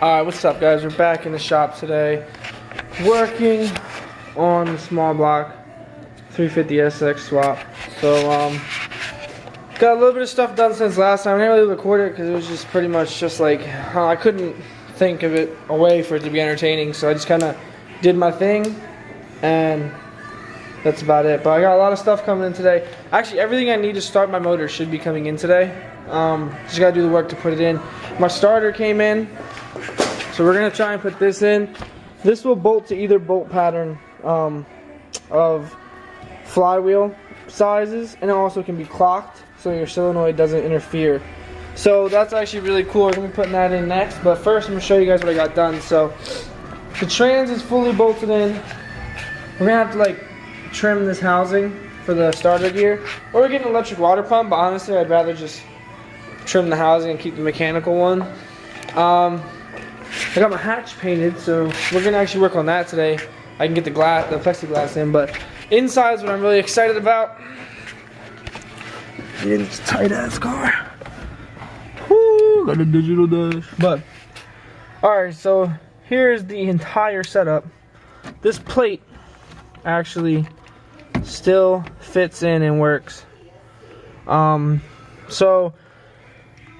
Alright, what's up guys? We're back in the shop today working on the small block 350SX swap. So got a little bit of stuff done since last time. I didn't really record it because it was just pretty much just like I couldn't think of it a way for it to be entertaining, so I just kind of did my thing and that's about it. But I got a lot of stuff coming in today. Actually, everything I need to start my motor should be coming in today. Just gotta do the work to put it in. My starter came in, so we're gonna try and put this in. This will bolt to either bolt pattern of flywheel sizes, and it also can be clocked so your solenoid doesn't interfere. So that's actually really cool. We're gonna be putting that in next, but first I'm gonna show you guys what I got done. So the trans is fully bolted in. We're gonna have to like trim this housing for the starter gear, or we're getting an electric water pump, but honestly I'd rather just trim the housing and keep the mechanical one. I got my hatch painted, so we're gonna actually work on that today. I can get the plexiglass in, but inside is what I'm really excited about. Yeah, this tight ass car. Woo, got a digital dash. But alright, so here's the entire setup. This plate actually still fits in and works. So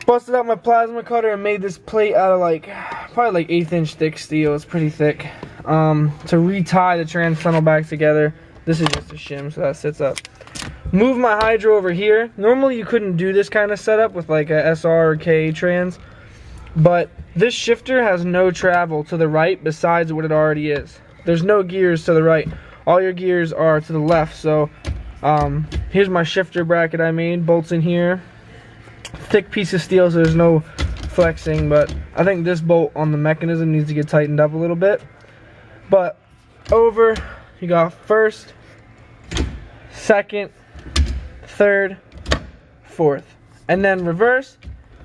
busted out my plasma cutter and made this plate out of like probably like 1/8 inch thick steel. It's pretty thick. To retie the trans tunnel back together. This is just a shim, so that sits up. Move my hydro over here. Normally you couldn't do this kind of setup with like a SR or KA trans, but this shifter has no travel to the right besides what it already is. There's no gears to the right. All your gears are to the left. So here's my shifter bracket I made. Bolts in here. Thick piece of steel, so there's no flexing, but I think this bolt on the mechanism needs to get tightened up a little bit. But over, you got first, second, third, fourth, and then reverse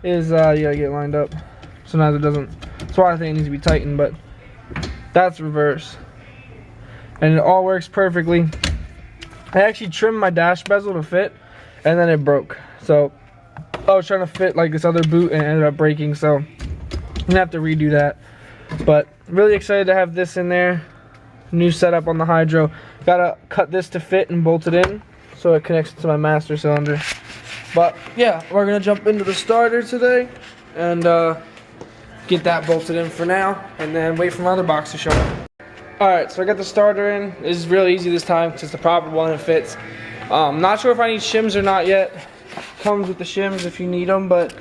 is you gotta get lined up. Sometimes it doesn't. That's why I think it needs to be tightened, but that's reverse. And it all works perfectly. I actually trimmed my dash bezel to fit, and then it broke. So I was trying to fit like this other boot and it ended up breaking, so I'm gonna have to redo that. But really excited to have this in there. New setup on the hydro. Gotta cut this to fit and bolt it in so it connects to my master cylinder. But yeah, we're gonna jump into the starter today and get that bolted in for now, and then wait for my other box to show up. Alright, so I got the starter in. It's real easy this time because it's the proper one and fits. Not sure if I need shims or not yet. Comes with the shims if you need them, but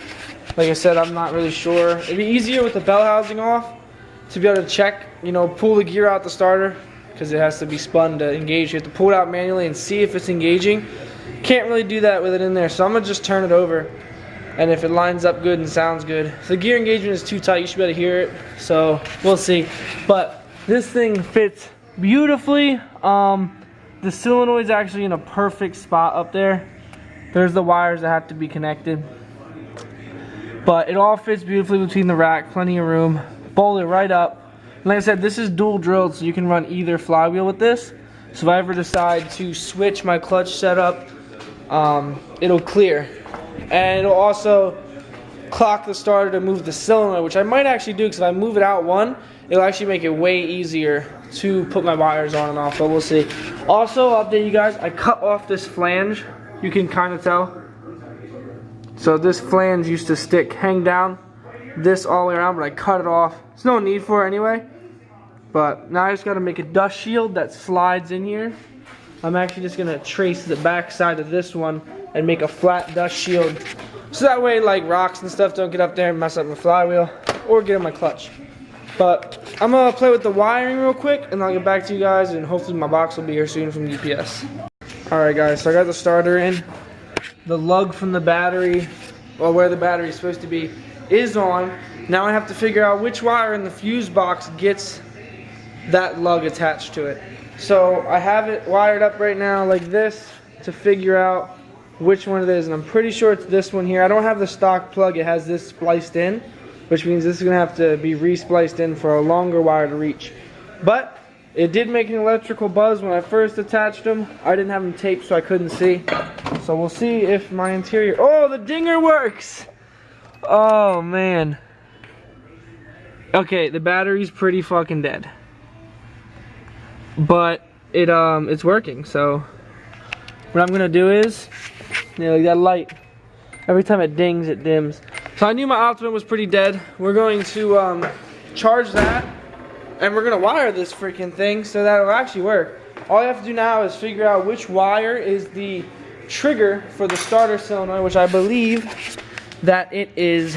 like I said, I'm not really sure. It'd be easier with the bell housing off to be able to check, you know, pull the gear out the starter, because it has to be spun to engage. You have to pull it out manually and see if it's engaging. Can't really do that with it in there, so I'm gonna just turn it over, and if it lines up good and sounds good. If the gear engagement is too tight, you should be able to hear it, so we'll see. But this thing fits beautifully. The solenoid's actually in a perfect spot up there. There's the wires that have to be connected, but it all fits beautifully between the rack. Plenty of room. Bolt it right up. And like I said, this is dual drilled, so you can run either flywheel with this. So if I ever decide to switch my clutch setup, it'll clear, and it'll also clock the starter to move the solenoid, which I might actually do, because if I move it out one, it'll actually make it way easier to put my wires on and off, but we'll see. Also, I'll update you guys, I cut off this flange. You can kind of tell. So this flange used to hang down this all the way around, but I cut it off. There's no need for it anyway. But now I just got to make a dust shield that slides in here. I'm actually just going to trace the back side of this one and make a flat dust shield. So that way like rocks and stuff don't get up there and mess up my flywheel or get in my clutch. But I'm going to play with the wiring real quick and I'll get back to you guys, and hopefully my box will be here soon from UPS. Alright guys, so I got the starter in. The lug from the battery, well, where the battery is supposed to be, is on. Now I have to figure out which wire in the fuse box gets that lug attached to it. So I have it wired up right now like this to figure out which one it is, and I'm pretty sure it's this one here. I don't have the stock plug, it has this spliced in, which means this is going to have to be re-spliced in for a longer wire to reach. But it did make an electrical buzz when I first attached them. I didn't have them taped, so I couldn't see. So we'll see if my interior... Oh, the dinger works! Oh, man. Okay, the battery's pretty fucking dead. But it's working, so what I'm gonna do is, like that light, every time it dings, it dims. So I knew my Ultimate was pretty dead. We're going to charge that, and we're gonna wire this freaking thing so that it'll actually work. All you have to do now is figure out which wire is the trigger for the starter solenoid, which I believe that it is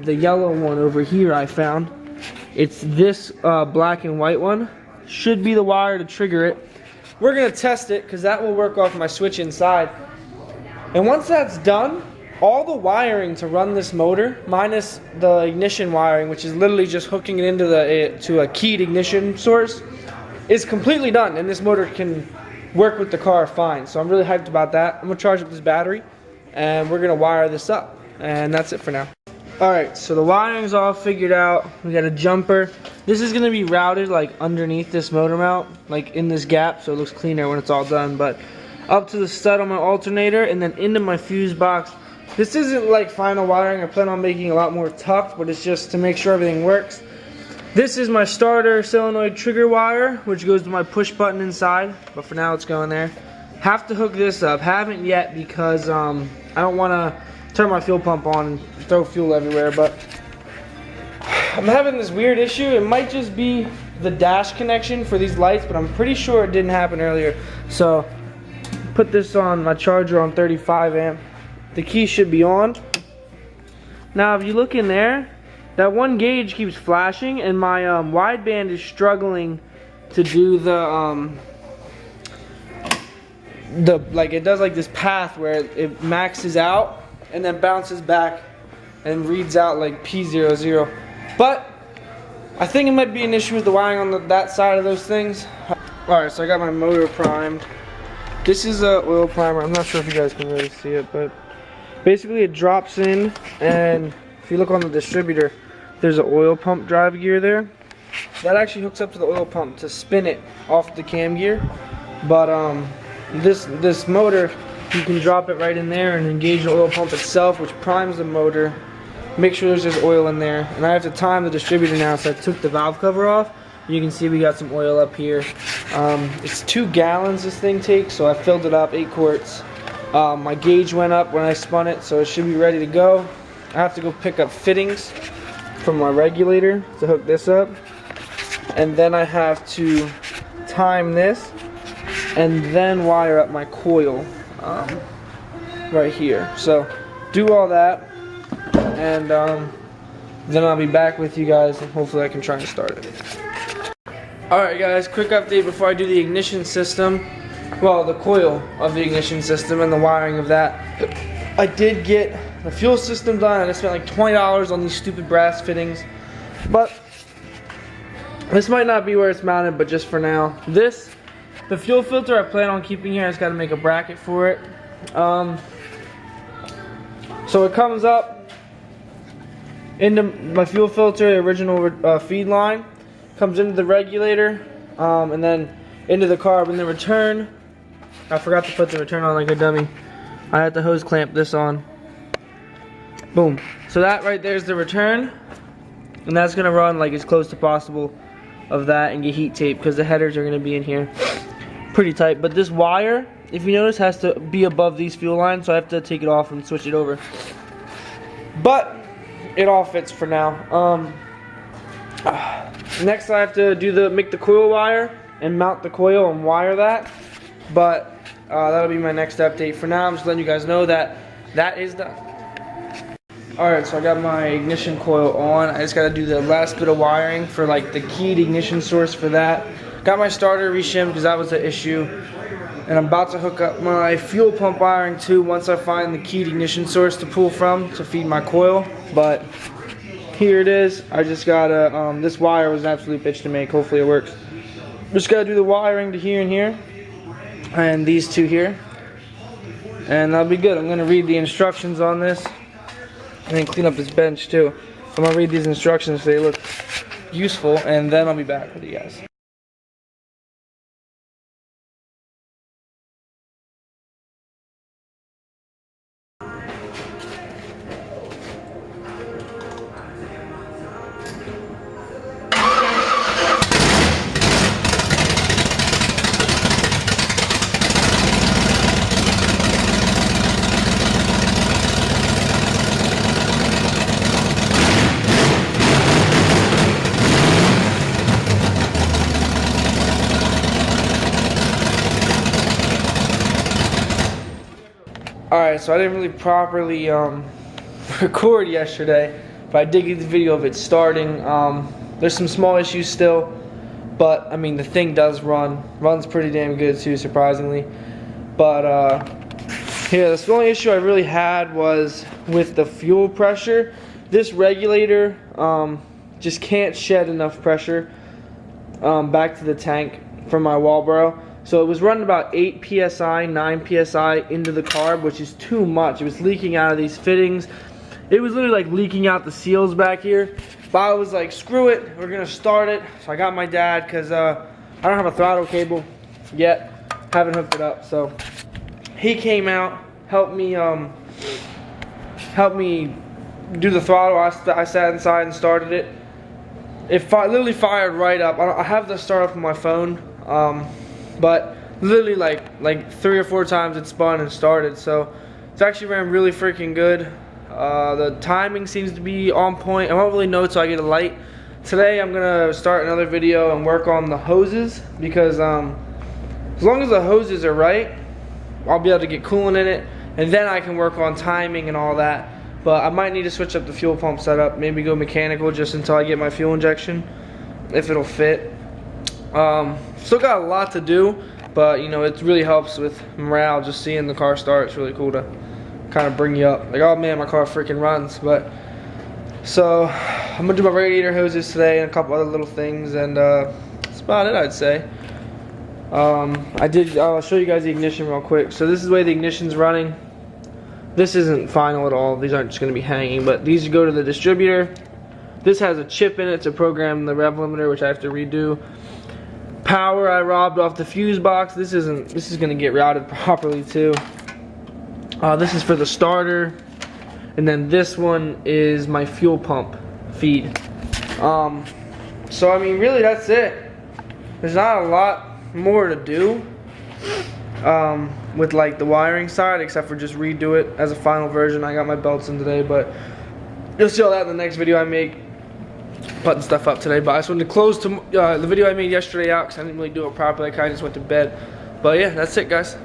the yellow one over here I found. It's this black and white one. Should be the wire to trigger it. We're gonna test it because that will work off my switch inside. And once that's done, all the wiring to run this motor, minus the ignition wiring, which is literally just hooking it into to a keyed ignition source, is completely done, and this motor can work with the car fine. So I'm really hyped about that. I'm gonna charge up this battery, and we're gonna wire this up, and that's it for now. Alright, so the wiring's all figured out. We got a jumper. This is gonna be routed like underneath this motor mount, like in this gap, so it looks cleaner when it's all done. But up to the stud on my alternator, and then into my fuse box. This isn't like final wiring. I plan on making a lot more tucked, but it's just to make sure everything works. This is my starter solenoid trigger wire, which goes to my push button inside, but for now it's going there. Have to hook this up. Haven't yet because I don't want to turn my fuel pump on and throw fuel everywhere, but I'm having this weird issue. It might just be the dash connection for these lights, but I'm pretty sure it didn't happen earlier. So put this on my charger on 35 amp. The key should be on. Now if you look in there, that one gauge keeps flashing, and my wideband is struggling to do the like, it does like this path where it maxes out and then bounces back and reads out like P00. But I think it might be an issue with the wiring on that side of those things. Alright, so I got my motor primed. This is a oil primer. I'm not sure if you guys can really see it, but basically it drops in, and if you look on the distributor, there's an oil pump drive gear there. That actually hooks up to the oil pump to spin it off the cam gear. But this motor, you can drop it right in there and engage the oil pump itself, which primes the motor. Make sure there's just oil in there. And I have to time the distributor now, so I took the valve cover off. You can see we got some oil up here. It's 2 gallons this thing takes, so I filled it up, 8 quarts. My gauge went up when I spun it, so it should be ready to go. I have to go pick up fittings from my regulator to hook this up. And then I have to time this and then wire up my coil right here. So do all that, and then I'll be back with you guys, and hopefully I can try and start it. Alright guys, quick update before I do the ignition system. Well, the coil of the ignition system and the wiring of that. I did get the fuel system done, and I spent like $20 on these stupid brass fittings. But this might not be where it's mounted, but just for now. The fuel filter I plan on keeping here. I just got to make a bracket for it. So it comes up into my fuel filter, the original feed line. Comes into the regulator, and then into the carb. And the return, I forgot to put the return on like a dummy. I had to hose clamp this on. Boom. So that right there is the return, and that's gonna run like as close to possible of that, and get heat tape because the headers are gonna be in here pretty tight. But this wire, if you notice, has to be above these fuel lines, so I have to take it off and switch it over. But it all fits for now. Next I have to make the coil wire and mount the coil and wire that. But that'll be my next update. For now, I'm just letting you guys know that that is done. Alright, so I got my ignition coil on. I just gotta do the last bit of wiring for like the keyed ignition source for that. Got my starter reshimmed because that was the issue. And I'm about to hook up my fuel pump wiring too once I find the keyed ignition source to pull from to feed my coil. But here it is. I just gotta, this wire was an absolute bitch to make. Hopefully it works. Just gotta do the wiring to here and here. And these two here. And that'll be good. I'm gonna read the instructions on this. And then clean up this bench too. I'm gonna read these instructions so they look useful, and then I'll be back with you guys. Alright, so I didn't really properly record yesterday, but I did get the video of it starting. There's some small issues still, but I mean the thing does runs pretty damn good too, surprisingly. But yeah, that's the only issue I really had was with the fuel pressure. This regulator just can't shed enough pressure back to the tank from my Walbro. So it was running about 8 psi, 9 psi into the carb, which is too much. It was leaking out of these fittings. It was literally like leaking out the seals back here. But I was like, screw it, we're gonna start it. So I got my dad, because I don't have a throttle cable yet. Haven't hooked it up. So he came out, helped me do the throttle. I sat inside and started it. It literally fired right up. I have the start up on my phone. But literally like 3 or 4 times it spun and started, so it's actually ran really freaking good. The timing seems to be on point. I won't really know until I get a light. Today I'm gonna start another video and work on the hoses, because as long as the hoses are right, I'll be able to get coolant in it, and then I can work on timing and all that. But I might need to switch up the fuel pump setup, maybe go mechanical just until I get my fuel injection, if it'll fit. Still got a lot to do, but you know, it really helps with morale. Just seeing the car start, it's really cool to kind of bring you up. Like, oh man, my car freaking runs. But so I'm gonna do my radiator hoses today and a couple other little things, and that's about it, I'd say. I'll show you guys the ignition real quick. So this is the way the ignition's running. This isn't final at all. These aren't just gonna be hanging, but these go to the distributor. This has a chip in it to program the rev limiter, which I have to redo. Power I robbed off the fuse box. This is gonna get routed properly too. This is for the starter, and then this one is my fuel pump feed. So I mean, really that's it. There's not a lot more to do with like the wiring side, except for just redo it as a final version. I got my belts in today, but you'll see all that in the next video I make. Putting stuff up today, but I just wanted to close the video I made yesterday out because I didn't really do it properly. I kind of just went to bed. But yeah, that's it, guys.